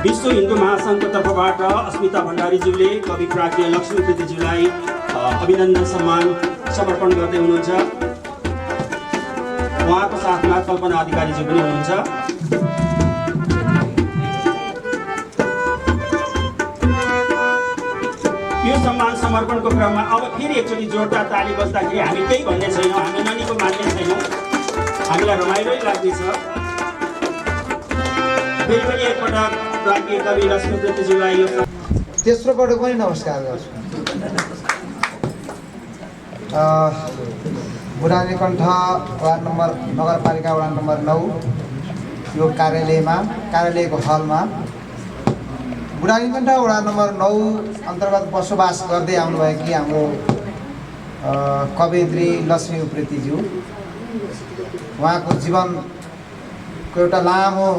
विश्व हिन्दू महासङ्घको तर्फबाट अस्मिता भण्डारीज्यूले कवि प्राज्ञ लक्ष्मीकृतिज्यूलाई अभिनन्दन सम्मान समर्पण गर्दै हुनुहुन्छ। उहाँको साथमा कल्पना अधिकारीज्यू पनि हुनुहुन्छ। यो सम्मान समर्पणको क्रममा अब फेरि एकचोटि जोडदार ताली बज्दाखेरि हामी केही भन्ने छैनौँ, हामी ननीको मान्ने छैनौँ, हामीलाई रमाइलो लाग्दैछ। फेरि पनि एकपटक प्राज्ञ कवि लक्ष्मीकृतिज्यूलाई यो तेस्रो पटक पनि नमस्कार गर्छु। बुढानीकण्ठ वार्ड नम्बर नगरपालिका वडा नम्बर 9 यो कार्यालयको हलमा बुढानीकण्ठ वडा नम्बर 9 अन्तर्गत बसोबास गर्दै आउनुभएकी हाम्रो कवयित्री लक्ष्मी उप्रेतीज्यू, उहाँको जीवनको एउटा लामो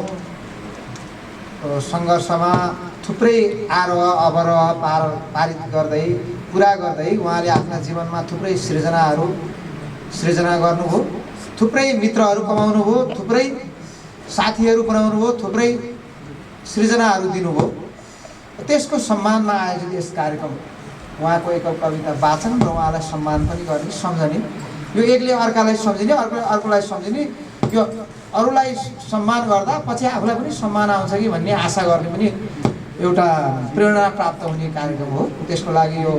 सङ्घर्षमा थुप्रै आरोह अवरोह पारित गर्दै पुरा गर्दै उहाँले आफ्ना जीवनमा थुप्रै सृजना गर्नुभयो, थुप्रै मित्रहरू कमाउनुभयो, थुप्रै साथीहरू बनाउनुभयो, थुप्रै सृजनाहरू दिनुभयो। त्यसको सम्मानमा आयोजित यस कार्यक्रम उहाँको एक कविता वाचन र उहाँलाई सम्मान पनि गर्ने सम्झने, यो एकले अर्कालाई सम्झिने, अर्कोलाई सम्झिने, यो अरूलाई सम्मान गर्दा पछि आफूलाई पनि सम्मान आउँछ कि भन्ने आशा गर्ने पनि एउटा प्रेरणा प्राप्त हुने कार्यक्रम हो। त्यसको लागि यो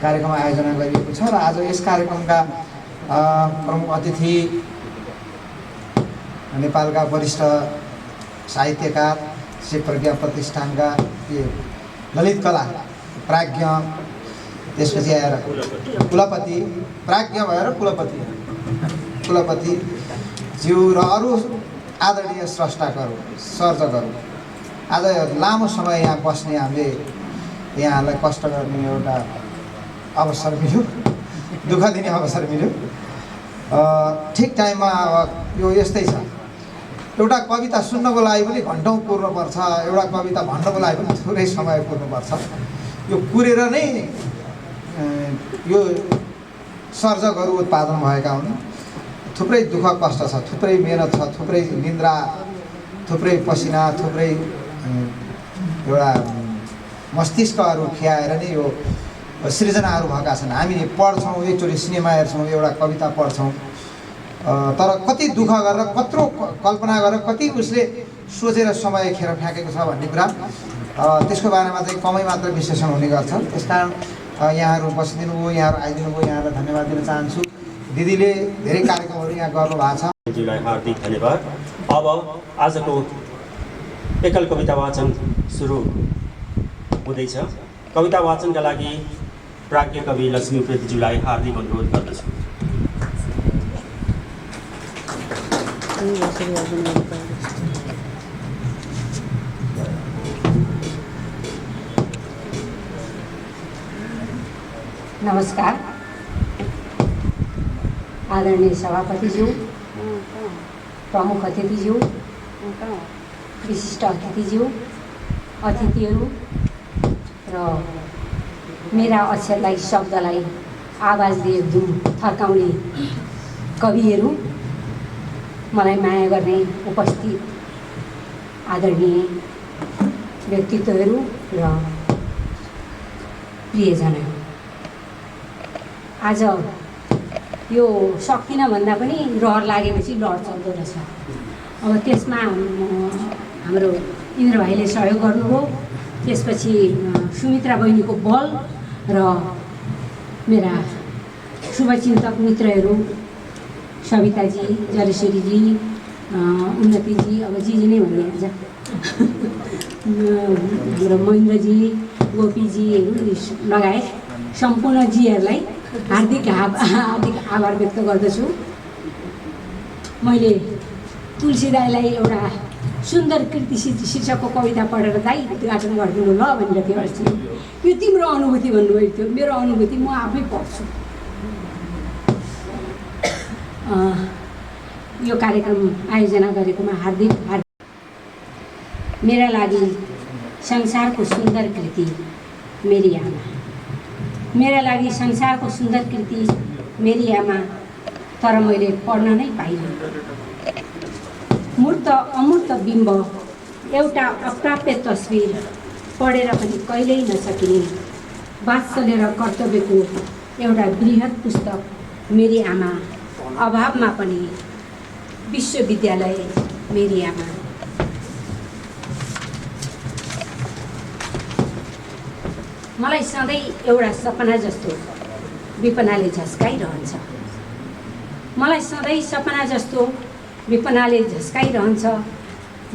कार्यक्रम आयोजना गरिएको छ र आज यस कार्यक्रमका प्रमुख अतिथि नेपालका वरिष्ठ साहित्यकार श्री प्रज्ञा प्रतिष्ठानका ललित कला प्राज्ञ, त्यसपछि आएर कुलपति, प्राज्ञ भएर कुलपति ज्यू र अरू आदरणीय स्रष्टाहरू सर्जकहरू, आज लामो समय यहाँ बस्ने हामीले यहाँहरूलाई कष्ट गर्ने एउटा अवसर मिल्यो, दुःख दिने अवसर मिल्यो। ठिक टाइममा अब यो यस्तै छ, एउटा कविता सुन्नको लागि पनि घन्टौँ कुर्नुपर्छ, एउटा कविता भन्नको लागि पनि थोरै समय कुर्नुपर्छ। यो कुरेर नै यो सर्जकहरू उत्पादन भएका हुन्। थुप्रै दुःख कष्ट छ, थुप्रै मेहनत छ, थुप्रै निन्द्रा, थुप्रै पसिना, थुप्रै एउटा मस्तिष्कहरू खियाएर नै यो सृजनाहरू भएका छन्। हामी पढ्छौँ, एकचोटि सिनेमा हेर्छौँ, एउटा कविता पढ्छौँ, तर कति दुःख गरेर, कत्रो कल्पना गरेर, कति उसले सोचेर समय खेर फ्याँकेको छ भन्ने कुरा त्यसको बारेमा चाहिँ कमै मात्र विश्लेषण हुने गर्छ। त्यसकारण यहाँहरू बसिदिनु भयो, यहाँहरू आइदिनु भयो, यहाँलाई धन्यवाद दिन चाहन्छु। दिदीले धेरै कार्यक्रमहरू यहाँ गर्नुभएको छ, ज्यूलाई हार्दिक धन्यवाद। अब आजको एकल कविता वाचन सुरु हुँदैछ। कविता वाचनका लागि प्राज्ञ कवि लक्ष्मी उप्रेतीज्यूलाई हार्दिक अनुरोध गर्दछु। नमस्कार आदरणीय सभापतिज्यू, प्रमुख अतिथिज्यू, विशिष्ट अतिथिज्यू, अतिथिहरू र मेरा अक्षरलाई शब्दलाई आवाज दिए धुम थर्काउने कविहरू, मलाई माया गर्ने उपस्थित आदरणीय व्यक्तित्वहरू र प्रियजनहरू, आज यो सक्दिनँ भन्दा पनि रहर लागेपछि लड चल्दो रहेछ। अब त्यसमा हाम्रो इन्द्र भाइले सहयोग गर्नुभयो, त्यसपछि सुमित्रा बहिनीको बल र मेरा शुभचिन्तक मित्रहरू सविताजी, जलेश्वरीजी, उन्नतिजी, अब जी नै भन्ने आज हाम्रो महेन्द्रजी, गोपीजीहरू लगायत सम्पूर्ण जीहरूलाई हार्दिक आभार व्यक्त गर्दछु। मैले तुलसी दाईलाई एउटा सुन्दर कृति शीर्षकको कविता पढेर दाई उद्घाटन गरिदिनु ल भनेर थियो अस्ति। यो तिम्रो अनुभूति भन्नुभएको थियो, मेरो अनुभूति म आफै पढ्छु। यो कार्यक्रम आयोजना गरेकोमा हार्दिक मेरा लागि संसारको सुन्दर कृति मेरी आमा, मेरा लागि संसारको सुन्दर कृति मेरी आमा, तर मैले पढ्न नै पाइनँ। मूर्त अमूर्त बिम्ब एउटा अप्राप्य तस्बिर पढेर पनि कहिल्यै नसकिने वात्सल्य र कर्तव्यको एउटा बृहत पुस्तक मेरी आमा अभावमा पनि विश्वविद्यालय मेरी आमा। मलाई सधैँ एउटा सपना जस्तो विपनाले झस्काइरहन्छ। मलाई सधैँ सपना जस्तो विपनाले झस्काइरहन्छ।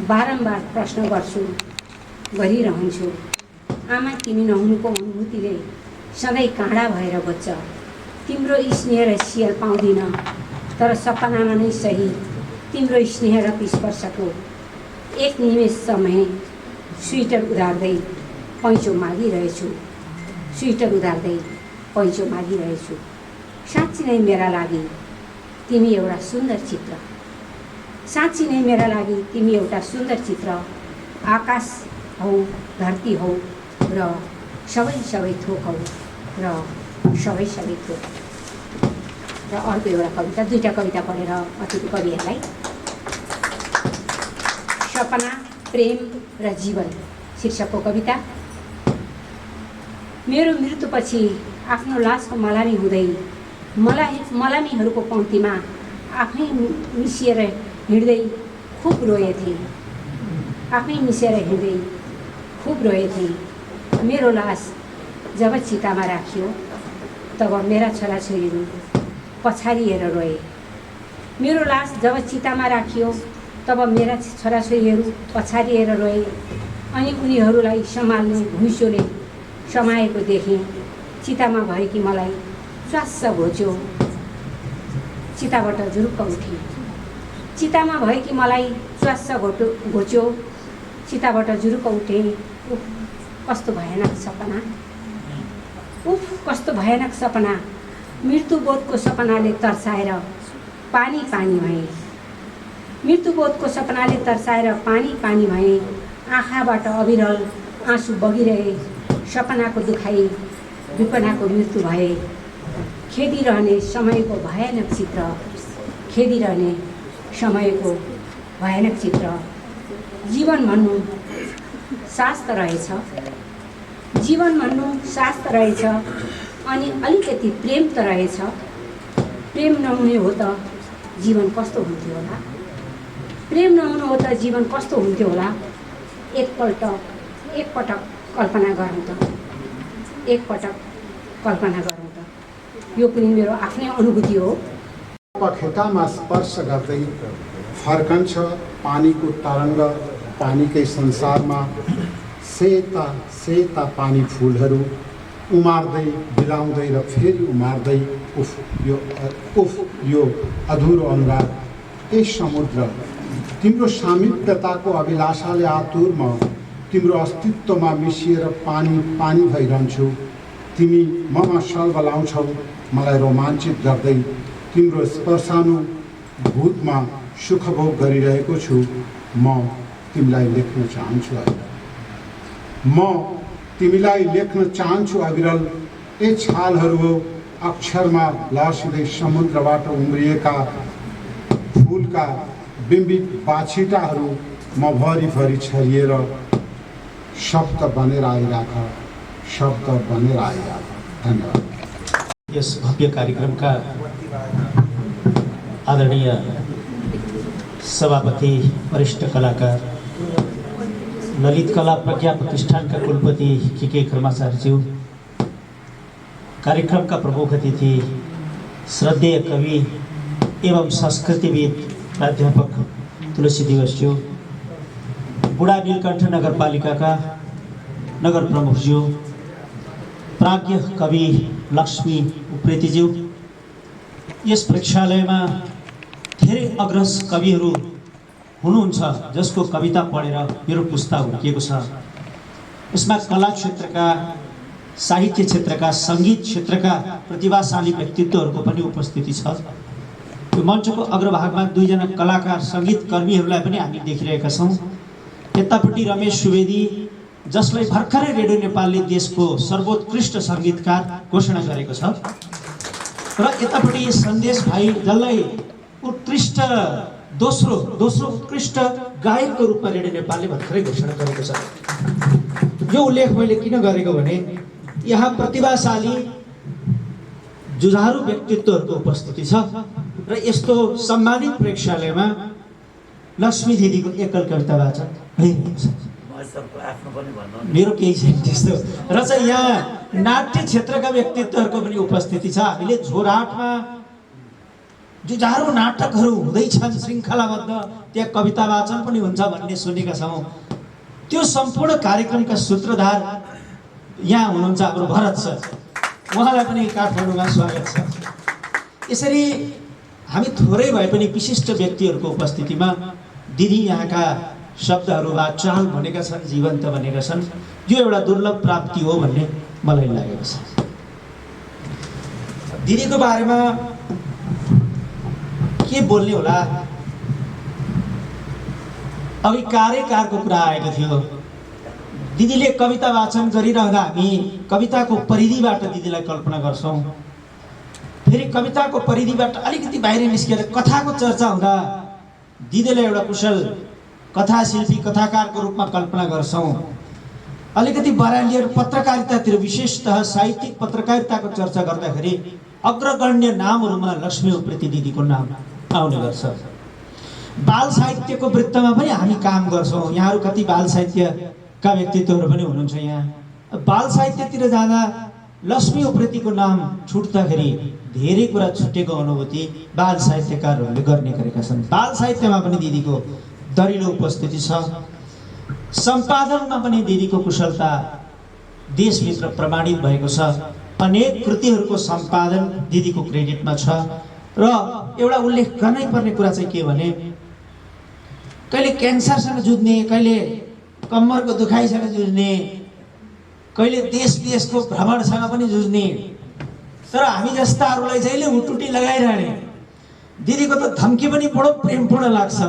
बारम्बार प्रश्न गरिरहन्छु, आमा तिमी नहुनुको अनुभूतिले सधैँ काँडा भएर बज्छ। तिम्रो स्नेह र सियल पाउँदिन, तर सपनामा नै सही तिम्रो स्नेह र स्पर्शको एक निमेष समय स्वेटर उधार्दै पैँचो मागिरहेछु। स्वेटर उधार्दै पैँचो मागिरहेछु। साँच्ची नै मेरा लागि तिमी एउटा सुन्दर चित्र। साँच्ची नै मेरा लागि तिमी एउटा सुन्दर चित्र। आकाश हौ, धरती हौ र सबै थोक हौ र सबै थोक। र अर्को एउटा कविता, दुईवटा कविता पढेर अतिथि कविहरूलाई। सपना, प्रेम र जीवन शीर्षकको कविता। मेरो मृत्युपछि आफ्नो लासको मलामी हुँदै मलामीहरूको पङ्क्तिमा आफै मिसिएर हिँड्दै खुब रोएथे। आफै मिसिएर हिँड्दै खुब रोएथे। मेरो लास जब चितामा राखियो तब मेरा छोराछोरीहरू पछाडिएर रोए। मेरो लास जब चितामा राखियो तब मेरा छोराछोरीहरू पछाडिएर रोए। अनि उनीहरूलाई सम्हाल्ने भुइँचोले समाएको देखेँ। चितामा भएकी मलाई च्वास्स घोच्यो। चिताबाट जुरुक्क उठेँ। चितामा भएकी मलाई च्वास्स घोच्यो। चिताबाट जुरुक्क उठेँ। उफ कस्तो भयानक सपना। उफ कस्तो भयानक सपना। मृत्युबोधको सपनाले तर्साएर पानी भएँ। मृत्युबोधको सपनाले तर्साएर पानी भएँ। आँखाबाट अविरल आँसु बगिरहे। सपनाको दुखाइ विपनाको मृत्यु भए। खेदिरहने समयको भयानक चित्र। खेदिरहने समयको भयानक चित्र। जीवन भन्नु शास्त रहेछ। जीवन भन्नु शास्त रहेछ। अनि अलिकति प्रेम त रहेछ। प्रेम नहुने हो त जीवन कस्तो हुन्थ्यो होला। प्रेम नहुनु हो त जीवन कस्तो हुन्थ्यो होला। एकपटक कल्पना गरौँ त। एकपटक कल्पना गरौँ त। यो पनि मेरो आफ्नै अनुभूति हो। पखेटामा स्पर्श गर्दै फर्कन्छ पानीको तरङ्ग। पानीकै संसारमा सेता सेता पानी फुलहरू उमार्दै बिलाउँदै र फेरि उमार्दै। उफ यो अधुरो अनुराग। ए समुद्र, तिम्रो सामिप्यताको अभिलाषाले आतुर म तिम्रो अस्तित्वमा मिसिएर पानी भइरहन्छु। तिमी ममा सलबलाउँछौ, मलाई रोमाञ्चित गर्दै। तिम्रो स्पर्शानुभूतमा सुखभोग गरिरहेको छु। म तिमीलाई लेख्न चाहन्छु अविरल। म तिमीलाई लेख्न चाहन्छु अविरल। ए छालहरू हो अक्षरमा लसिँदै समुद्रबाट उम्रिएका फुलका बिम्बित बाछिटाहरू म भरिभरि छरिएर शब्द बनेर आइराख। शब्द बनेर आइराख। धन्यवाद। यस भव्य कार्यक्रमका आदरणीय सभापति, वरिष्ठ कलाकार, ललित कला प्रज्ञा प्रतिष्ठानका कुलपति के कर्माचार्यज्यू, कार्यक्रमका प्रमुख अतिथि श्रद्धेय कवि एवं संस्कृतिविद प्राध्यापक तुलसी दिवसज्यू, बुढा नीलकण्ठ नगरपालिकाका नगर प्रमुखज्यू, प्राज्ञ कवि लक्ष्मी उप्रेतीज्यू, यस प्रेक्षालयमा धेरै अग्रज कविहरू हुनुहुन्छ जसको कविता पढेर मेरो पुस्ता हुर्किएको छ। यसमा कला क्षेत्रका, साहित्य क्षेत्रका, सङ्गीत क्षेत्रका प्रतिभाशाली व्यक्तित्वहरूको पनि उपस्थिति छ। यो मञ्चको अग्रभागमा दुईजना कलाकार सङ्गीतकर्मीहरूलाई पनि हामी देखिरहेका छौँ। यतापट्टि रमेश सुवेदी, जसलाई भर्खरै रेडियो नेपालले देशको सर्वोत्कृष्ट सङ्गीतकार घोषणा गरेको छ, र यतापट्टि सन्देश भाइ, जसलाई उत्कृष्ट दोस्रो उत्कृष्ट गायकको रूपमा रेडियो नेपालले भर्खरै घोषणा गरेको छ। यो उल्लेख मैले किन गरेको भने यहाँ प्रतिभाशाली जुझारु व्यक्तित्वहरूको उपस्थिति छ र यस्तो सम्मानित प्रेक्षालयमा लक्ष्मी दिदीको एकल कविता वाचन भइरहेको छ। मेरो केही छैन त्यस्तो र चाहिँ यहाँ नाट्य क्षेत्रका व्यक्तित्वहरूको पनि उपस्थिति छ। हामीले झोरहाटमा जुझारु नाटकहरू हुँदैछन् श्रृङ्खलाबद्ध, त्यहाँ कविता वाचन पनि हुन्छ भन्ने सुनेका छौँ। त्यो सम्पूर्ण कार्यक्रमका सूत्रधार यहाँ हुनुहुन्छ हाम्रो भरत सर, उहाँलाई पनि काठमाडौँमा स्वागत छ। यसरी हामी थोरै भए पनि विशिष्ट व्यक्तिहरूको उपस्थितिमा दिदी यहाँका शब्दहरू वाचाल भनेका छन्, जीवन्त बनेका छन्। यो एउटा दुर्लभ प्राप्ति हो भन्ने मलाई लागेको छ। दिदीको बारेमा के बोल्ने होला? अघि कार्यकारको कुरा आएको थियो। दिदीले कविता वाचन गरिरहँदा हामी कविताको परिधिबाट दिदीलाई कल्पना गर्छौँ। फेरि कविताको परिधिबाट अलिकति बाहिर निस्केर कथाको चर्चा हुँदा दिदीलाई एउटा कुशल कथाशिल्पी कथाकारको रूपमा कल्पना गर्छौँ। अलिकति बरालिएर पत्रकारितातिर विशेषतः साहित्यिक पत्रकारिताको चर्चा गर्दाखेरि अग्रगण्य नामहरूमा लक्ष्मी उप्रेती दिदीको नाम आउने गर्छ। बाल साहित्यको वृत्तमा पनि हामी काम गर्छौँ। यहाँहरू कति बाल साहित्यका व्यक्तित्वहरू पनि हुनुहुन्छ यहाँ। बाल साहित्यतिर जाँदा लक्ष्मी उप्रेतीको नाम छुट्दाखेरि धेरै कुरा छुटेको अनुभूति बाल साहित्यकारहरूले गर्ने गरेका छन्। बाल साहित्यमा पनि दिदीको दरिलो उपस्थिति छ। सम्पादनमा पनि दिदीको कुशलता देशभित्र प्रमाणित भएको छ। अनेक कृतिहरूको सम्पादन दिदीको क्रेडिटमा छ। र एउटा उल्लेख गर्नै पर्ने कुरा चाहिँ के भने कहिले क्यान्सरसँग जुझ्ने, कहिले कम्मरको दुखाइसँग जुझ्ने, कहिले देश विदेशको भ्रमणसँग पनि जुझ्ने, तर हामी जस्ताहरूलाई जहिले हुटुटी लगाइरहने दिदीको त धम्की पनि बडो प्रेमपूर्ण लाग्छ।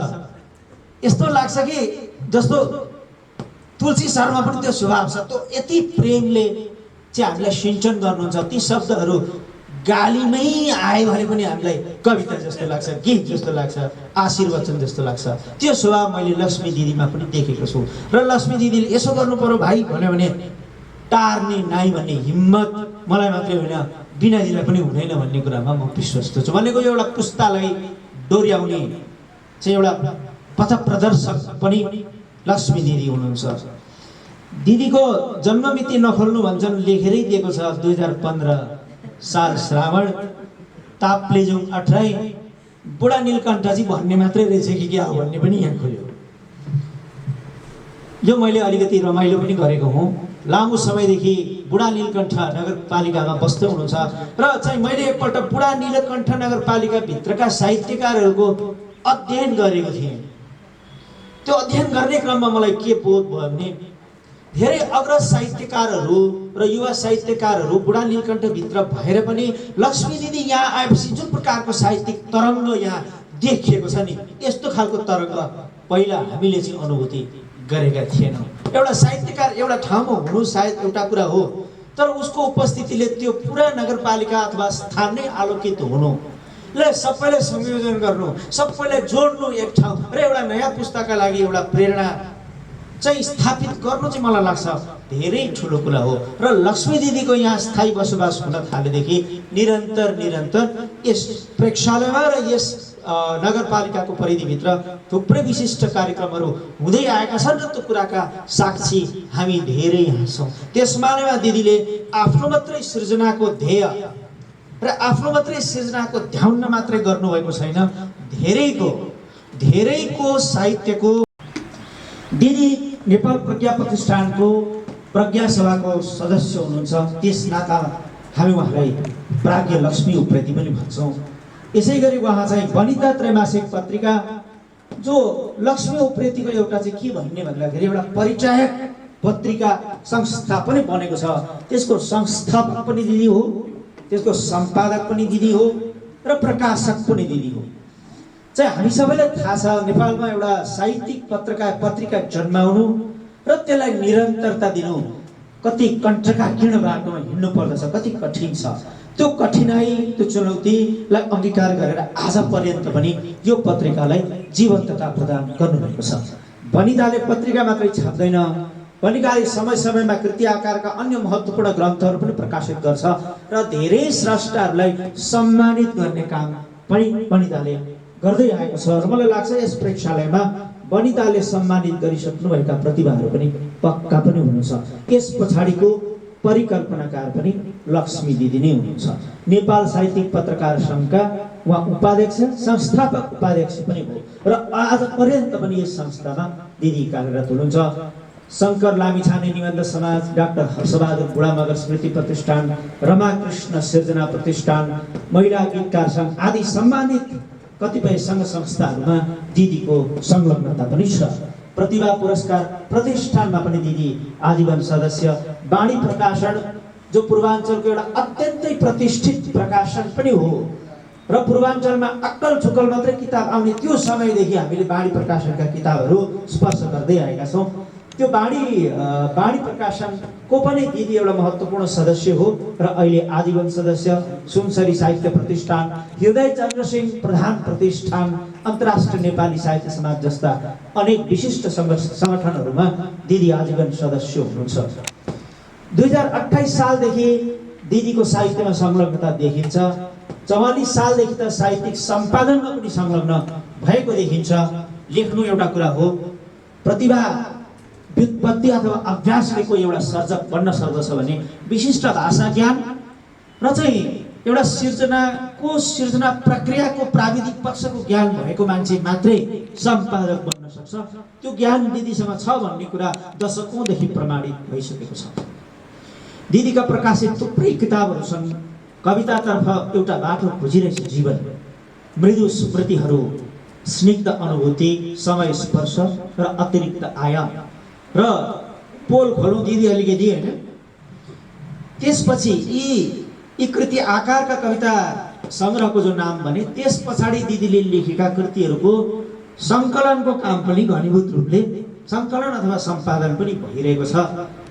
यस्तो लाग्छ कि जस्तो तुलसी शर्मा पनि त्यो स्वभाव छ। त्यो यति प्रेमले चाहिँ हामीलाई सिञ्चन गर्नुहुन्छ। ती शब्दहरू गालीमै आयो भने पनि हामीलाई कविता जस्तो लाग्छ, गीत जस्तो लाग्छ, आशीर्वचन जस्तो लाग्छ। त्यो स्वभाव मैले लक्ष्मी दिदीमा पनि देखेको छु। र लक्ष्मी दिदीले यसो गर्नु पर्यो भाइ भन्यो भने टार्ने नाइ भन्ने हिम्मत मलाई मात्रै होइन बिना दिदीलाई पनि हुँदैन भन्ने कुरामा म विश्वस्त छु। भनेको एउटा पुस्तालाई डोर्याउने चाहिँ एउटा पथ प्रदर्शक पनि लक्ष्मी दिदी हुनुहुन्छ। दिदीको जन्ममिति नखोल्नु भन्छन्, लेखेरै दिएको छ 2015 साल श्रावण, ताप्लेजुङ 18, बुढा नीलकण्ठजी भन्ने मात्रै रहेछ कि क्या हो भन्ने पनि यहाँ खोल्यो। यो मैले अलिकति रमाइलो पनि गरेको हुँ। लामो समयदेखि बुढा नीलकण्ठ नगरपालिकामा बस्दै हुनुहुन्छ र चाहिँ मैले एकपल्ट बुढा नीलकण्ठ नगरपालिकाभित्रका साहित्यकारहरूको अध्ययन गरेको थिएँ। त्यो अध्ययन गर्ने क्रममा मलाई के बोध भयो भने धेरै अग्रज साहित्यकारहरू र युवा साहित्यकारहरू बुढा नीलकण्ठभित्र भएर पनि लक्ष्मी दिदी यहाँ आएपछि जुन प्रकारको साहित्यिक तरङ्ग यहाँ देखिएको छ नि, यस्तो खालको तरङ्ग पहिला हामीले चाहिँ अनुभूति गरेका थिएनौँ। एउटा साहित्यकार एउटा ठाउँमा हुनु सायद एउटा कुरा हो, तर उसको उपस्थितिले त्यो पुरा नगरपालिका अथवा स्थान नै आलोकित हुनु, ल सबैलाई संयोजन गर्नु, सबैलाई जोड्नु एक ठाउँ र एउटा नयाँ पुस्ताका लागि एउटा प्रेरणा चाहिँ स्थापित गर्नु चाहिँ मलाई लाग्छ धेरै ठुलो कुरा हो। र लक्ष्मी दिदीको यहाँ स्थायी बसोबास हुन थालेदेखि निरन्तर यस प्रेक्षालयमा र यस नगरपालिकाको परिधिभित्र थुप्रै विशिष्ट कार्यक्रमहरू हुँदै आएका छन् र त्यो कुराका साक्षी हामी धेरै यहाँ छौँ। त्यसमा दिदीले आफ्नो मात्रै सृजनाको ध्येय र आफ्नो मात्रै सृजनाको ध्यान मात्रै गर्नुभएको छैन, धेरैको साहित्यको दिदी नेपाल प्रज्ञा प्रतिष्ठानको प्रज्ञा सभाको सदस्य हुनुहुन्छ। त्यस नाता हामी उहाँलाई प्राज्ञ लक्ष्मी उप्रेती पनि भन्छौँ। यसै गरी उहाँ चाहिँ वनिता त्रैमासिक पत्रिका जो लक्ष्मी उप्रेतीको एउटा चाहिँ के भन्ने भन्दाखेरि एउटा परिचायक पत्रिका संस्था पनि बनेको छ। त्यसको संस्थापक पनि दिदी हो, त्यसको सम्पादक पनि दिदी हो र प्रकाशक पनि दिदी हो। चाहिँ हामी सबैलाई थाहा छ नेपालमा एउटा साहित्यिक पत्रिका जन्माउनु र त्यसलाई निरन्तरता दिनु कति कण्टकाकीर्ण बाटोमा हिँड्नु पर्दछ, कति कठिन छ। त्यो कठिनाई, त्यो चुनौतीलाई अङ्गीकार गरेर आज पर्यन्त पनि यो पत्रिकालाई जीवन्तता प्रदान गर्नुभएको छ। वनिताले पत्रिका मात्रै छाप्दैन, वनिताले समय समयमा कृति आकारका अन्य महत्त्वपूर्ण ग्रन्थहरू पनि प्रकाशित गर्छ र धेरै स्रष्टाहरूलाई सम्मानित गर्ने काम पनि वनिताले गर्दै आएको छ। र मलाई लाग्छ यस प्रेक्षालयमा वनिताले सम्मानित गरिसक्नुभएका प्रतिभाहरू पनि पक्का पनि हुनुहुन्छ। यस पछाडिको परिकल्पनाकार पनि लक्ष्मी दिदी नै हुनुहुन्छ। नेपाल साहित्यिक पत्रकार सङ्घका उहाँ उपाध्यक्ष, संस्थापक उपाध्यक्ष पनि हो र आज पर्यन्त पनि यस संस्थामा दिदी कार्यरत हुनुहुन्छ। शङ्कर लामिछाने निबन्ध समाज, डाक्टर हर्षबहादुर बुढामगर स्मृति प्रतिष्ठान, रमाकृष्ण सिर्जना प्रतिष्ठान, महिला गीतकार सङ्घ आदि सम्मानित कतिपय सङ्घ संस्थाहरूमा दिदीको संलग्नता पनि छ। प्रतिभा पुरस्कार प्रतिष्ठानमा पनि दिदी आजीवन सदस्य। वाणी प्रकाशन जो पूर्वाञ्चलको एउटा अत्यन्तै प्रतिष्ठित प्रकाशन पनि हो र पूर्वाञ्चलमा अक्कल छुक्कल मात्रै किताब आउने त्यो समयदेखि हामीले वाणी प्रकाशनका किताबहरू स्पर्श गर्दै आएका छौँ। त्यो वाणी प्रकाशनको पनि दिदी एउटा महत्त्वपूर्ण सदस्य हो र अहिले आजीवन सदस्य। सुनसरी साहित्य प्रतिष्ठान, हृदय चन्द्रसिंह प्रधान प्रतिष्ठान, अन्तर्राष्ट्रिय नेपाली साहित्य समाज जस्ता अनेक विशिष्ट सङ्गठनहरूमा दिदी आजीवन सदस्य हुनुहुन्छ। 2028 सालदेखि दिदीको साहित्यमा संलग्नता देखिन्छ। 44 सालदेखि त साहित्यिक सम्पादनमा पनि संलग्न भएको देखिन्छ। लेख्नु एउटा कुरा हो, प्रतिभा व्युत्पत्ति अथवा अभ्यासले कोही एउटा सर्जक बन्न सक्दछ भने विशिष्ट भाषा ज्ञान र चाहिँ एउटा सिर्जना प्रक्रियाको प्राविधिक पक्षको ज्ञान भएको मान्छे मात्रै सम्पादक बन्न सक्छ। त्यो ज्ञान दिदीसँग छ भन्ने कुरा दशकौँदेखि प्रमाणित भइसकेको छ। दिदीका प्रकाशित थुप्रै किताबहरू छन्। कवितातर्फ एउटा बाटो खोजिरहेछ जीवन, मृदु स्मृतिहरू, स्निग्ध अनुभूति, समय स्पर्श र अतिरिक्त आयाम र पोल खोलौँ दिदी अलिकति होइन। त्यसपछि यी कृति आकारका कविता सङ्ग्रहको जो नाम भने त्यस पछाडि दिदीले लेखेका कृतिहरूको सङ्कलनको काम पनि घनीभूत रूपले सङ्कलन अथवा सम्पादन पनि भइरहेको छ।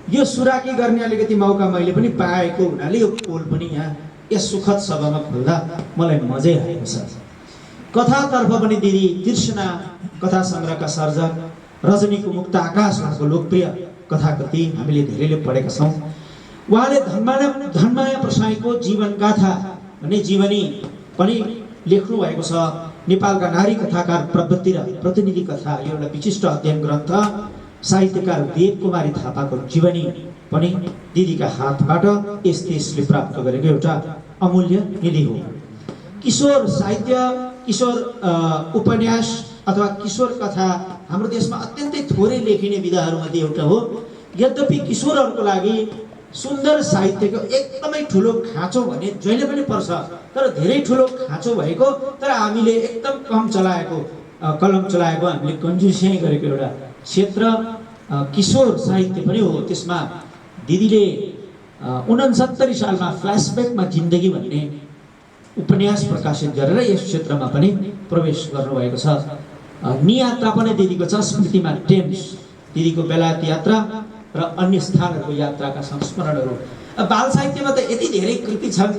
यो सुराकी गर्ने अलिकति मौका मैले पनि पाएको हुनाले यो पोल पनि यहाँ यस सुखद सभामा खोल्दा मलाई मजै आएको छ। कथातर्फ पनि दिदी तृष्णा कथा सङ्ग्रहका सर्जक, रजनीको मुक्त आकाश उहाँको लोकप्रिय कथाकृति हामीले धेरैले पढेका छौँ। उहाँले धनमाया प्रसाईको जीवनगाथा भन्ने जीवनी पनि लेख्नु भएको छ। नेपालका नारी कथाकार प्रवृत्ति र प्रतिनिधि कथा यो एउटा विशिष्ट अध्ययन ग्रन्थ। साहित्यकार देव कुमारी थापाको जीवनी पनि दिदीका हातबाट यस देशले प्राप्त गरेको एउटा अमूल्य निधि हो। किशोर साहित्य, किशोर उपन्यास अथवा किशोर कथा हाम्रो देशमा अत्यन्तै थोरै लेखिने विधाहरूमध्ये एउटा हो। यद्यपि किशोरहरूको लागि सुन्दर साहित्यको एकदमै ठुलो खाँचो भने जहिले पनि पर्छ, तर धेरै ठुलो खाँचो भएको तर हामीले एकदम कम चलाएको कलम चलाएको हामीले कन्जुसियाइ गरेको एउटा क्षेत्र किशोर साहित्य पनि हो। त्यसमा दिदीले 69 सालमा फ्ल्यासब्याकमा जिन्दगी भन्ने उपन्यास प्रकाशित गरेर यस क्षेत्रमा पनि प्रवेश गर्नुभएको छ। नियात्रा पनि दिदीको छ, स्मृतिमा टेम्स, दिदीको बेलायत यात्रा र अन्य स्थानहरूको यात्राका संस्मरणहरू। बाल साहित्यमा त यति धेरै कृति छन्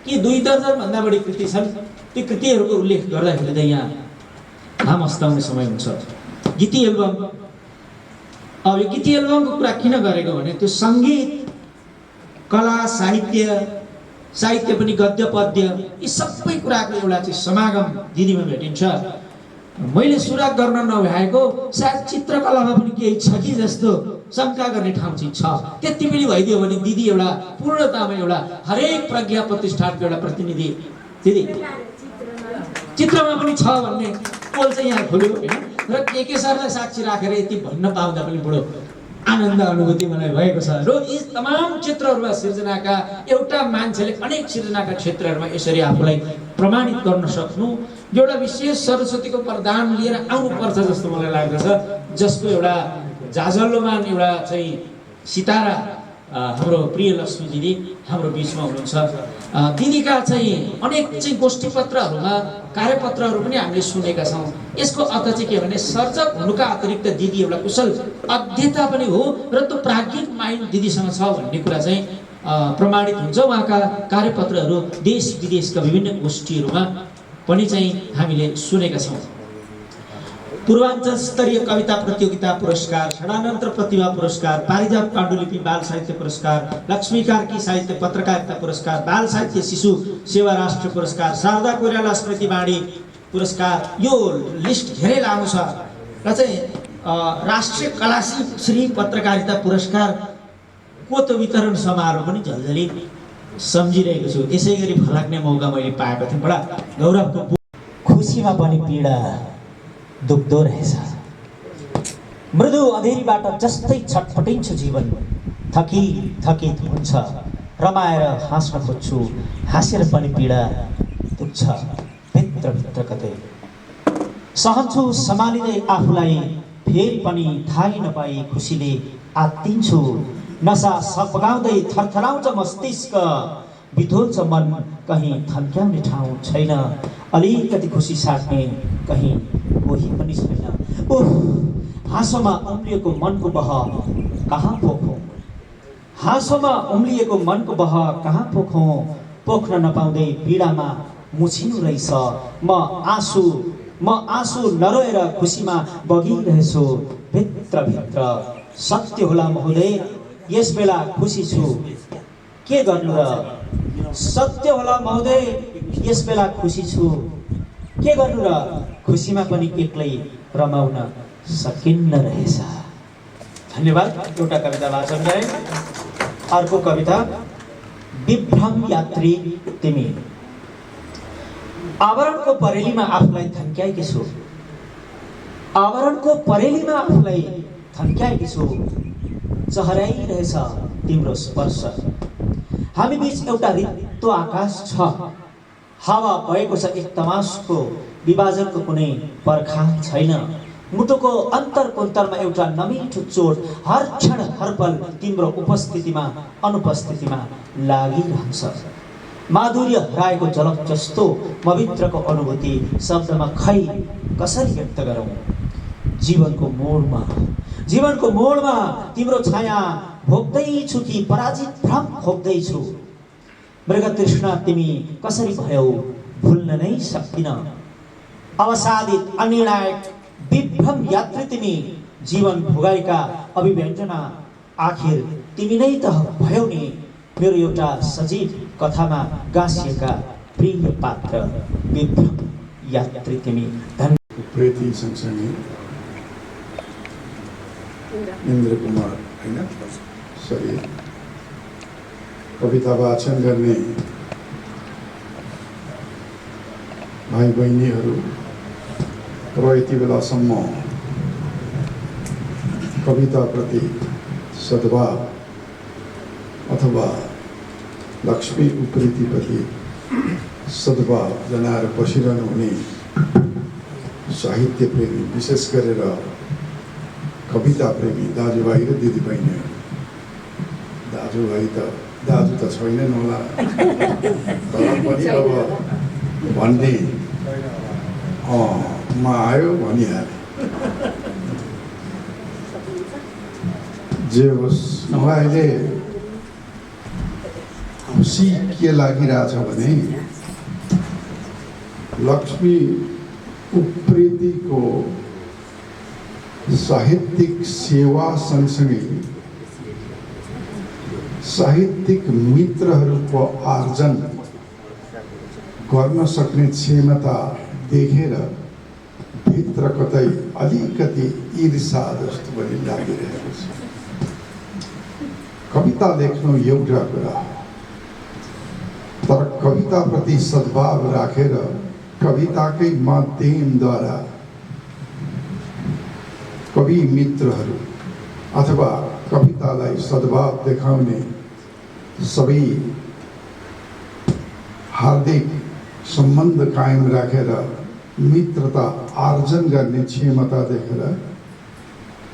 कि 2 दर्जनभन्दा बढी कृति छन्। ती कृतिहरूको उल्लेख गर्दाखेरि त यहाँ घाम अस्ताउने समय हुन्छ। गीति एल्बम, अब यो गीति एल्बमको कुरा किन गरेको भने त्यो सङ्गीत, कला, साहित्य पनि गद्य पद्य यी सबै कुराको एउटा चाहिँ समागम दिदीमा भेटिन्छ। मैले सुरुवात गर्न नभएको सायद चित्रकलामा पनि केही छ कि जस्तो शङ्का गर्ने ठाउँ चाहिँ छ। त्यति पनि भइदियो भने दिदी एउटा पूर्णतामा एउटा हरेक प्रज्ञा प्रतिष्ठानको एउटा प्रतिनिधि दिदी चित्रमा पनि छ भन्ने पोल चाहिँ यहाँ खोल्यो होइन। र के सरलाई साक्षी राखेर यति भन्न पाउँदा पनि बडो आनन्द अनुभूति मलाई भएको छ। र यी तमाम क्षेत्रहरूमा सिर्जनाका एउटा मान्छेले अनेक सिर्जनाका क्षेत्रहरूमा यसरी आफूलाई प्रमाणित गर्न सक्नु एउटा विशेष सरस्वतीको वरदान लिएर आउनुपर्छ जस्तो मलाई लाग्दछ, जसको एउटा जाजल्लोमान एउटा चाहिँ सितारा हाम्रो प्रिय लक्ष्मी दिदी हाम्रो बिचमा हुनुहुन्छ। दिदीका चाहिँ अनेक चाहिँ गोष्ठी पत्रहरूमा कार्यपत्रहरू पनि हामीले सुनेका छौँ। यसको अर्थ चाहिँ के भने सर्जक हुनुका अतिरिक्त दिदी एउटा कुशल अध्येता पनि हो र त्यो प्राज्ञिक माइन्ड दिदीसँग छ भन्ने कुरा चाहिँ प्रमाणित हुन्छ। उहाँका कार्यपत्रहरू देश विदेशका विभिन्न गोष्ठीहरूमा पनि चाहिँ हामीले सुनेका छौँ। पूर्वाञ्चल स्तरीय कविता प्रतियोगिता पुरस्कार, षडानन्तर प्रतिभा पुरस्कार, पारिजात पाण्डुलिपि बाल साहित्य पुरस्कार, लक्ष्मी कार्की साहित्य पत्रकारिता पुरस्कार, बाल साहित्य शिशु सेवा राष्ट्रिय पुरस्कार, शारदा कोइराला स्मृति बाणी पुरस्कार, यो लिस्ट धेरै लामो छ र चाहिँ राष्ट्रिय कलाश्री पत्रकारिता पुरस्कारको त वितरण समारोह पनि झल्झली सम्झिरहेको छु। त्यसै गरी फलाक्ने मौका मैले पाएको थिएँ। बडा गौरवको खुसीमा पनि पीडा दुख्दो रहेछ। मृदु अँधेरीबाट जस्तै छटपटिन्छ जीवन, थकित हुन्छ, रमाएर हाँस्न खोज्छु, हाँसेर पनि पीडा दुख्छ भित्र कतै। सहन्छु सम्हालिँदै आफूलाई, फेरि पनि थाहै नपाई खुसीले आत्तिन्छु। नसा सपगाउँदै थरथराउँछ मस्तिष्क, बिथोल्छ मन, कहीँ थन्क्याउने ठाउँ छैन। अलिकति खुसी साट्ने कहीँ कोही पनि छैन। ओह, हाँसोमा उम्लिएको मनको बह कहाँ पोखौँ, हाँसोमा उम्लिएको मनको बह कहाँ पोखौँ। पोख्न नपाउँदै पीडामा मुछिनु रहेछ। म आँसु नरोएर खुसीमा बगिरहेछु भित्र। सत्य होला महोदय, यस बेला खुसी छु, के गर्नु र? सत्य होला महोदय, यस बेला खुसी छु, के गर्नु र? खुसीमा पनि एक्लै रमाउन सकिन्न रहेछ। धन्यवाद। एउटा कविता वाचन गरे। अर्को कविता, विभ्रम यात्री तिमी। आवरणको परेलीमा आफूलाई थन्क्याएकी छु, आवरणको परेलीमा आफूलाई थन्क्याएकी छु। चहराइरहेछ तिम्रो स्पर्श, हामी बीच एउटा रित्तो आकाश छ। हावा भएको छ एक तमासको, विभाजनको कुनै पर्खाल छैन। मुटुको अन्तर कुन्तरमा एउटा नमिठो चोट, हर क्षण हर पल तिम्रो उपस्थितिमा अनुपस्थितिमा लागिरहन्छ। माधुर्य हराएको जलक जस्तो पवित्रको अनुभूति शब्दमा खै कसरी व्यक्त गरौँ। जीवनको मोडमा तिम्रो छाया भोग्दैछु कि पराजित भ्रम खोज्दैछु। मृगतृष्णा तिमी कसरी भयौ भुल्न नै सक्दिन। अवसादित अनिर्णायक विभ्रम यात्री तिमी, जीवन भोगाएका अभिव्यञ्जना आखिर तिमी नै त भयौ नि। मेरो एउटा सजीव कथामा गाँसिएका प्रिय पात्र विभ्रम यात्री तिमी। प्रीति सँगसँगै इन्द्र कुमार होइन सरी कविता वाचन गर्ने भाइ बहिनीहरू र यति बेलासम्म कविताप्रति सद्भाव अथवा लक्ष्मी उप्रेतीप्रति सद्भाव जनाएर बसिरहनु हुने साहित्य प्रेमी, विशेष गरेर कविता प्रेमी दाजुभाइ र दिदीबहिनीहरू। दाजु त छैनन् होला, तर पनि अब भन्ने म आयो भनिहाले। जे होस्, मलाई अहिले खुसी के लागिरहेछ भने लक्ष्मी उप्रेतीको साहित्यिक सेवा सँगसँगै साहित्यिक मित्रहरूको आर्जन गर्न सक्ने क्षमता देखेर भित्र कतै अलिकति ईर्षा जस्तो पनि लागिरहेको छ। कविता लेख्नु एउटा कुरा, तर कविताप्रति सद्भाव राखेर कविताकै माध्यमद्वारा कवि मित्रहरू अथवा कवितालाई सद्भाव देखाउने सबै हार्दिक सम्बन्ध कायम राखेर मित्रता आर्जन गर्ने क्षमता देखेर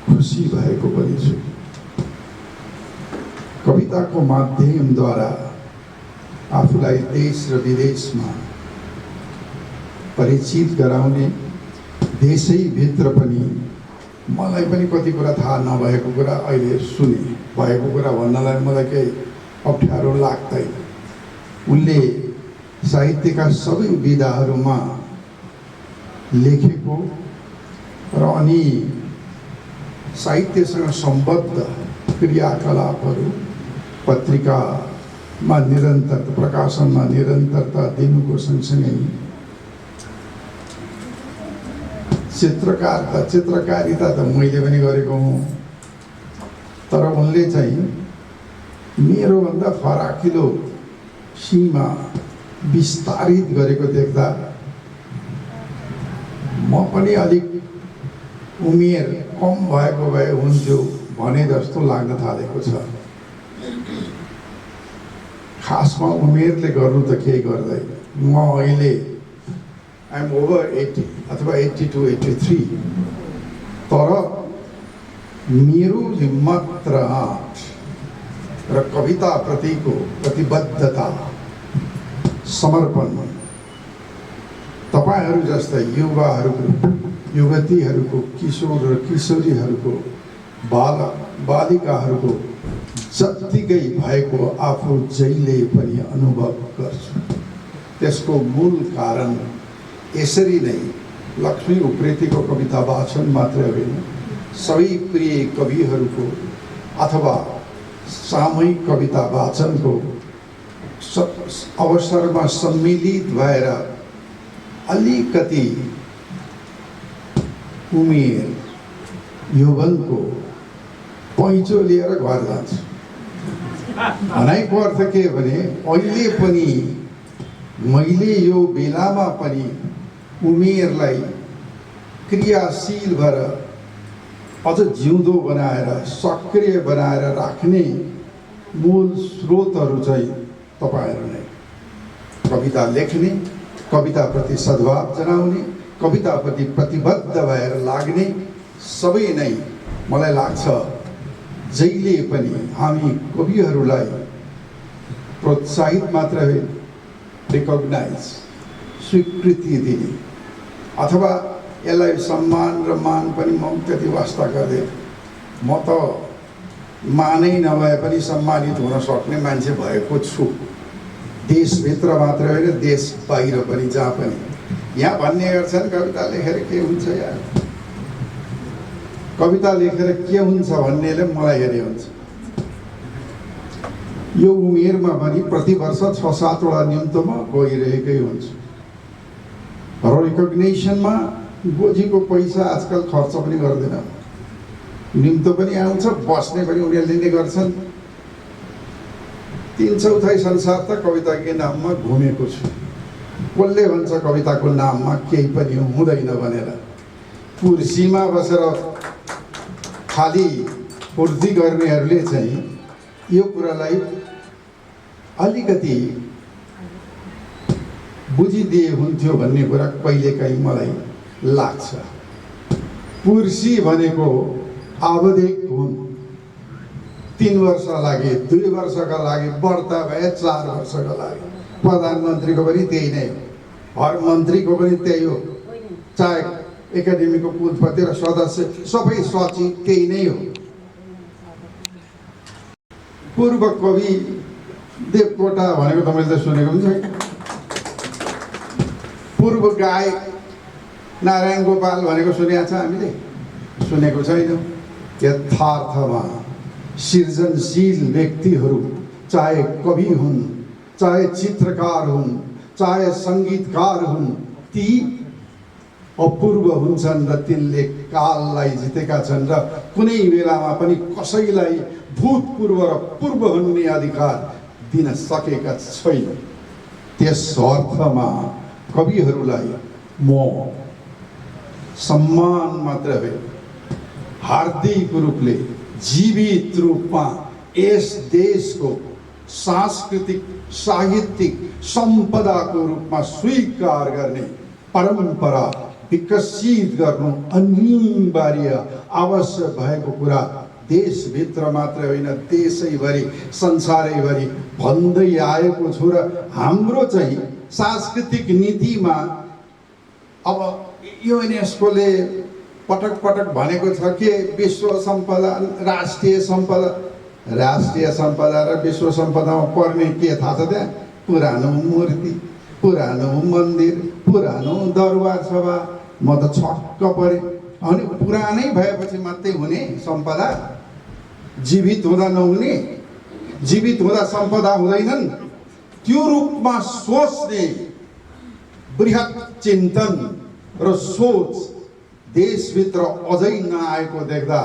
खुसी भएको पनि छु। कविताको माध्यमद्वारा आफूलाई देश र विदेशमा परिचित गराउने, देशैभित्र पनि मलाई पनि कति कुरा थाहा नभएको कुरा अहिले सुने, भएको कुरा भन्नलाई मलाई केही अप्ठ्यारो लाग्दैन। उनले साहित्यका सबै विधाहरूमा लेखेको र अनि साहित्यसँग सम्बद्ध क्रियाकलापहरू पत्रिकामा निरन्तर प्रकाशनमा निरन्तरता दिनुको सँगसँगै चित्रकारिता त मैले पनि गरेको हुँ, तर उनले चाहिँ मेरोभन्दा फराकिलो सीमा विस्तारित गरेको देख्दा म पनि अलिक उमेर कम भएको भए हुन्थ्यो भने जस्तो लाग्न थालेको छ। खासमा उमेरले गर्नु त केही गर्दैन। म अहिले आई एम ओभर 80 अथवा 82, 83, तर मेरो हिम्मत र आँट र कविताप्रतिको प्रतिबद्धता, समर्पण तपाईहरू जस्तै युवाहरूको, युवतीहरूको, किशोर र किशोरीहरूको, बालिकाहरूको जत्तिकै भएको आफू जहिले पनि अनुभव गर्छु। त्यसको मूल कारण यसरी नै लक्ष्मी उप्रेतीको कविता वाचन मात्र होइन, सबै प्रिय कविहरूको अथवा सामूहिक कविता वाचनको अवसरमा सम्मिलित भएर अलिकति उमेर यौवनको पैँचो लिएर घर जान्छु। भनाइको अर्थ के भने अहिले पनि मैले यो बेलामा पनि उमेरलाई क्रियाशील भएर अझ जिउँदो बनाएर सक्रिय बनाएर राख्ने मूल स्रोतहरू चाहिँ तपाईहरू नै। कविता लेख्ने, कविताप्रति सद्भाव जनाउने, कविताप्रति प्रतिबद्ध भएर लाग्ने सबै नै मलाई लाग्छ जहिले पनि हामी कविहरूलाई प्रोत्साहित मात्र होइन, रिकग्नाइज, स्वीकृति दिने अथवा यसलाई सम्मान र मान पनि म त्यति वास्ता गर्दैन। म त मानै नभए पनि सम्मानित हुन सक्ने मान्छे भएको छु, देशभित्र मात्र होइन देश बाहिर पनि, जहाँ पनि। यहाँ भन्ने गर्छन् कविता लेखेर के हुन्छ यार, कविता लेखेर के हुन्छ भन्नेले मलाई हेरे हुन्छ। यो उमेरमा पनि प्रति वर्ष 6-7 वटा न्यूनतम गइरहेकै हुन्छ। रिकग्नेसनमा गोजीको पैसा आजकल खर्च पनि गर्दैन, निम्तो पनि आउँछ, बस्ने पनि उनीहरूले नै गर्छन्। 3/4 संसार त कविताकै नाममा घुमेको छु। कसले भन्छ कविताको नाममा केही पनि हुँदैन भनेर? कुर्सीमा बसेर खाली फुर्ती गर्नेहरूले चाहिँ यो कुरालाई अलिकति बुझिदिए हुन्थ्यो भन्ने कुरा कहिलेकाहीँ मलाई लाग्छ। कुर्सी भनेको आवधिक हुन्, 3 वर्ष लागि, 2 वर्षका लागि, बढ्ता भए 4 वर्षका लागि। प्रधानमन्त्रीको पनि त्यही नै हो, हर मन्त्रीको पनि त्यही हो, चाहे एकाडेमीको कुलपति र सदस्य सबै सचिव त्यही नै हो। पूर्व कवि देवकोटा भनेको तपाईँले त सुनेको पनि छैन। पूर्व गायक नारायण गोपाल भनेको सुनेको छ हामीले? सुनेको छैनौँ। यथार्थमा सृजनशील व्यक्तिहरू, चाहे कवि हुन्, चाहे चित्रकार हुन्, चाहे सङ्गीतकार हुन्, ती अपूर्व हुन्छन् र तिनले काललाई जितेका छन् र कुनै बेलामा पनि कसैलाई भूतपूर्व र पूर्व भन्ने अधिकार दिन सकेका छैन। त्यस अर्थमा कविहरूलाई म सम्मान मात्र होइन, हार्दिक रूपले जीवित रूपमा यस देशको सांस्कृतिक साहित्यिक सम्पदाको रूपमा स्वीकार गर्ने परम्परा विकसित गर्नु अनिवार्य आवश्यक भएको कुरा देशभित्र मात्रै होइन देशैभरि संसारैभरि भन्दै आएको छु र हाम्रो चाहिँ सांस्कृतिक नीतिमा अब युनेस्कोले पटक पटक भनेको छ कि विश्व सम्पदा राष्ट्रिय सम्पदा र विश्व सम्पदामा पर्ने के थाहा छ त्यहाँ? पुरानो मूर्ति, पुरानो मन्दिर, पुरानो दरबार सभा। म त छक्क परेँ। अनि पुरानै भएपछि मात्रै हुने सम्पदा? जीवित हुँदा नहुने? जीवित हुँदा सम्पदा हुँदैनन्? त्यो रूपमा सोच्ने बृहत चिन्तन र सोच देशभित्र अझै नआएको देख्दा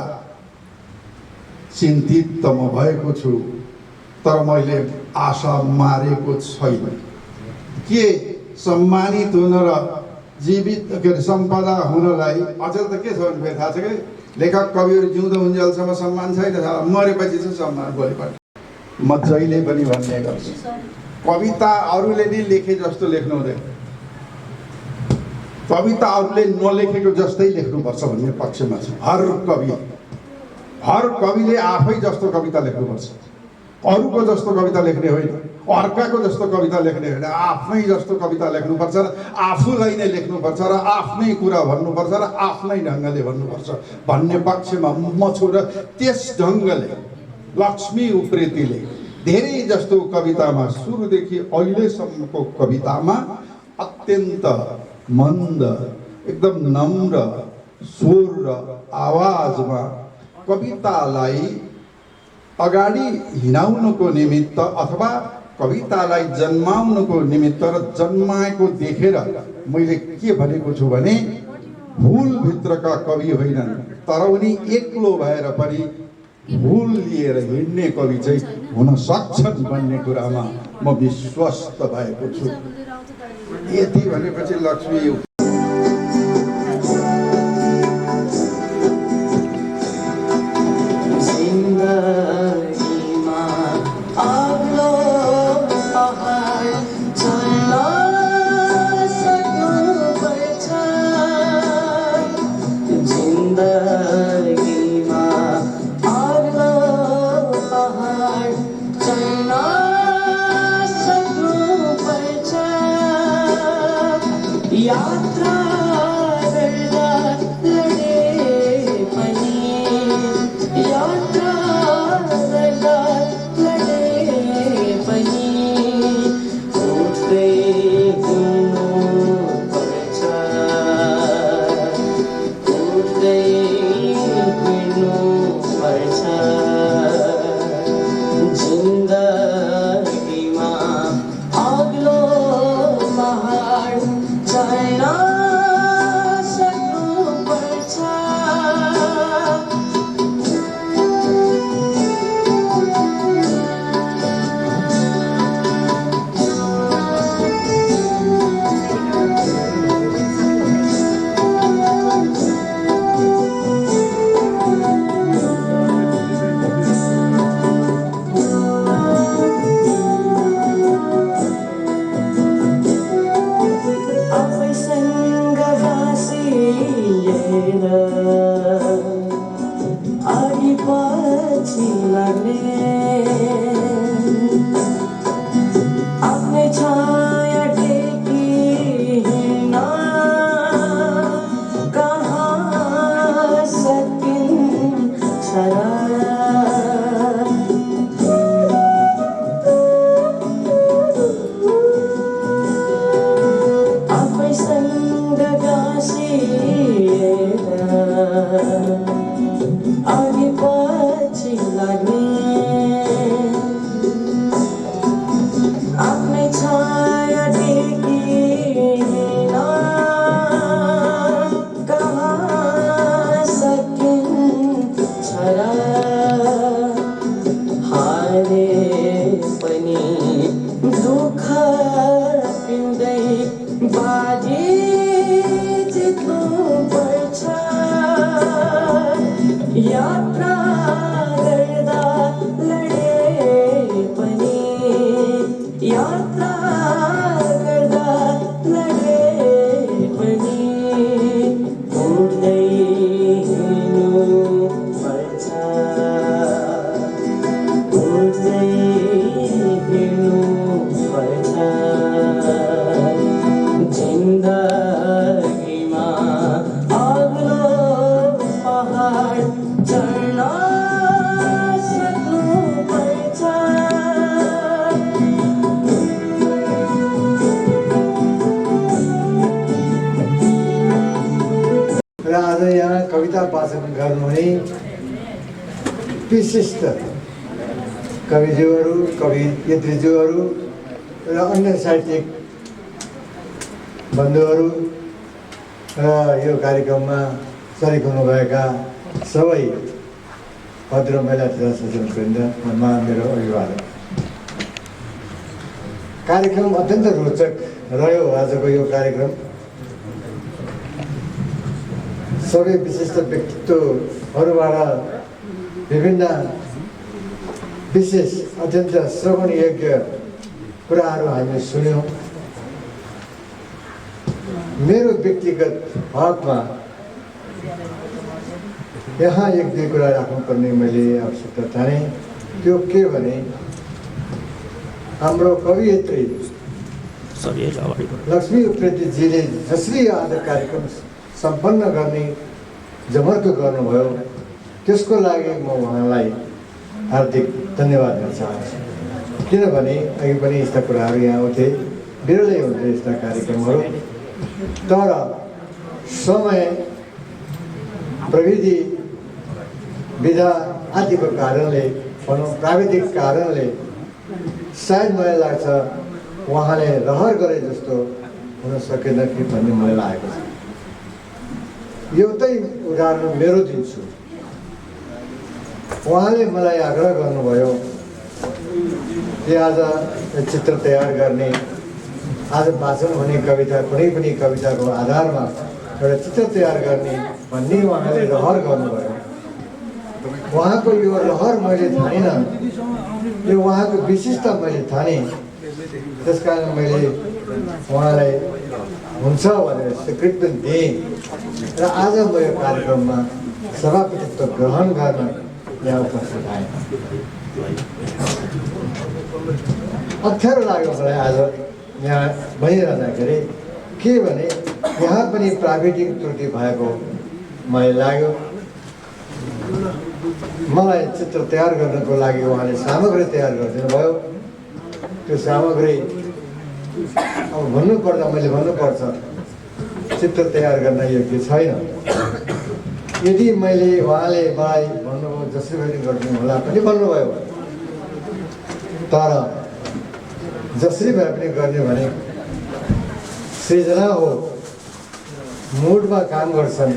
चिन्तित त म भएको छु, तर मैले आशा मारेको छैन। के सम्मानित हुन र जीवित के अरे सम्पदा हुनलाई अचेल त के छ भने फेरि थाहा छ कि लेखक कविहरू जिउँदो हुन्जेलसम्म सम्मान छैन, मरेपछि चाहिँ सम्मान भोलिपल्ट। म जहिले पनि भन्ने गर्छु, कविता अरूले नै लेखे जस्तो लेख्नु हुँदैन, कविता अरूले नलेखेको जस्तै लेख्नुपर्छ भन्ने पक्षमा छ। हर कविले आफै जस्तो कविता लेख्नुपर्छ, अरूको जस्तो कविता लेख्ने होइन, अर्काको जस्तो कविता लेख्ने होइन, आफ्नै जस्तो कविता लेख्नुपर्छ र आफूलाई नै लेख्नुपर्छ र आफ्नै कुरा भन्नुपर्छ र आफ्नै ढङ्गले भन्नुपर्छ भन्ने पक्षमा म छु। र त्यस ढङ्गले लक्ष्मी उप्रेतीले धेरै जस्तो कवितामा सुरुदेखि अहिलेसम्मको कवितामा अत्यन्त मन्द, एकदम नम्र स्वर र आवाजमा कवितालाई अगाडि हिँडाउनको निमित्त अथवा कवितालाई जन्माउनको निमित्त र जन्माएको देखेर मैले के भनेको छु भने भुलभित्रका कवि होइनन्, तर उनी एक्लो भएर पनि भुल लिएर हिँड्ने कवि चाहिँ हुन सक्छन् भन्ने कुरामा म विश्वस्त भएको छु। यति भनेपछि लक्ष्मी पर्छ। यहाँ कविता वाचन गर्नुहुने विशिष्ट कविज्यूहरू, कवियत्रीज्यूहरू र अन्य साहित्यिक बन्धुहरू र यो कार्यक्रममा सरिक हुनुभएका सबै भद्र महिला तथा सज्जनवृन्दमा मेरो अभिवादन। कार्यक्रम अत्यन्त रोचक रह्यो आजको यो कार्यक्रम। सबै विशिष्ट व्यक्तित्वहरूबाट विभिन्न विशेष अत्यन्त श्रवणयोग्य कुराहरू हामीले सुन्यौँ। मेरो व्यक्तिगत हकमा यहाँ एक दुई कुरा राख्नुपर्ने मैले आवश्यकता ठाने। त्यो के भने हाम्रो कवियत्री लक्ष्मी उप्रेतीजीले जसरी आज कार्यक्रम सम्पन्न गर्ने जमर्को गर्नुभयो त्यसको लागि म उहाँलाई हार्दिक धन्यवाद दिन चाहन्छु। किनभने अघि पनि यस्ता कुराहरू यहाँ आउँथे, बिरलै हुन्थे यस्ता कार्यक्रमहरू। तर समय, प्रविधि, विधा आदिको कारणले भनौँ, प्राविधिक कारणले सायद मलाई लाग्छ उहाँले रहर गरे जस्तो हुन सकेन कि भन्ने मलाई लागेको छ। एउटै उदाहरण मेरो दिन्छु। उहाँले मलाई आग्रह गर्नुभयो कि आज चित्र तयार गर्ने, आज वाचन हुने कविता, कुनै पनि कविताको आधारमा एउटा चित्र तयार गर्ने भन्ने उहाँले रहर गर्नुभयो। उहाँको यो रहर मैले ठानिनँ, यो उहाँको विशिष्टता मैले ठाने। त्यस कारण मैले उहाँलाई हुन्छ भनेर स्वीकृति पनि दिएँ र आज म यो कार्यक्रममा सभापतित्व ग्रहण गर्न यहाँ उपस्थित आएँ। अप्ठ्यारो लाग्यो मलाई आज यहाँ भनिरहँदाखेरि। के भने यहाँ पनि प्राविधिक त्रुटि भएको मलाई लाग्यो। मलाई चित्र तयार गर्नको लागि उहाँले सामग्री तयार गरिदिनु भयो। त्यो सामग्री अब भन्नुपर्दा मैले भन्नुपर्छ चित्र तयार गर्न योग्य छैन। यदि मैले उहाँले मलाई भन्नुभयो जसरी पनि गरिदिनु होला पनि भन्नुभयो, तर जसरी भए पनि गर्ने भने सृजना हो, मुडमा काम गर्छन्।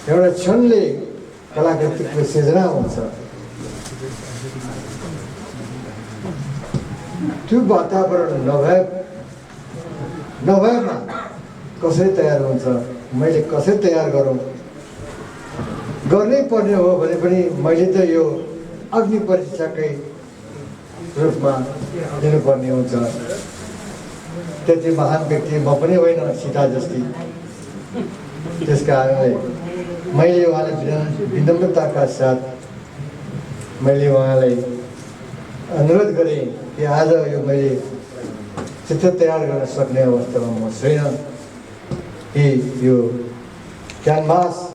एउटा क्षणले कलाकृतिको सृजना हुन्छ। त्यो वातावरण नभएमा कसरी तयार हुन्छ, मैले कसरी तयार गरौँ, गर्नै पर्ने हो भने पनि मैले त यो अग्नि परीक्षाकै रूपमा लिनुपर्ने हुन्छ। त्यति महान व्यक्ति म पनि होइन, सीता जस्ती। त्यस कारणले मैले उहाँलाई विनम्रताका साथ मैले उहाँलाई अनुरोध गरेँ कि आज यो मैले चित्र तयार गर्न सक्ने अवस्थामा म छैन कि यो क्यानभास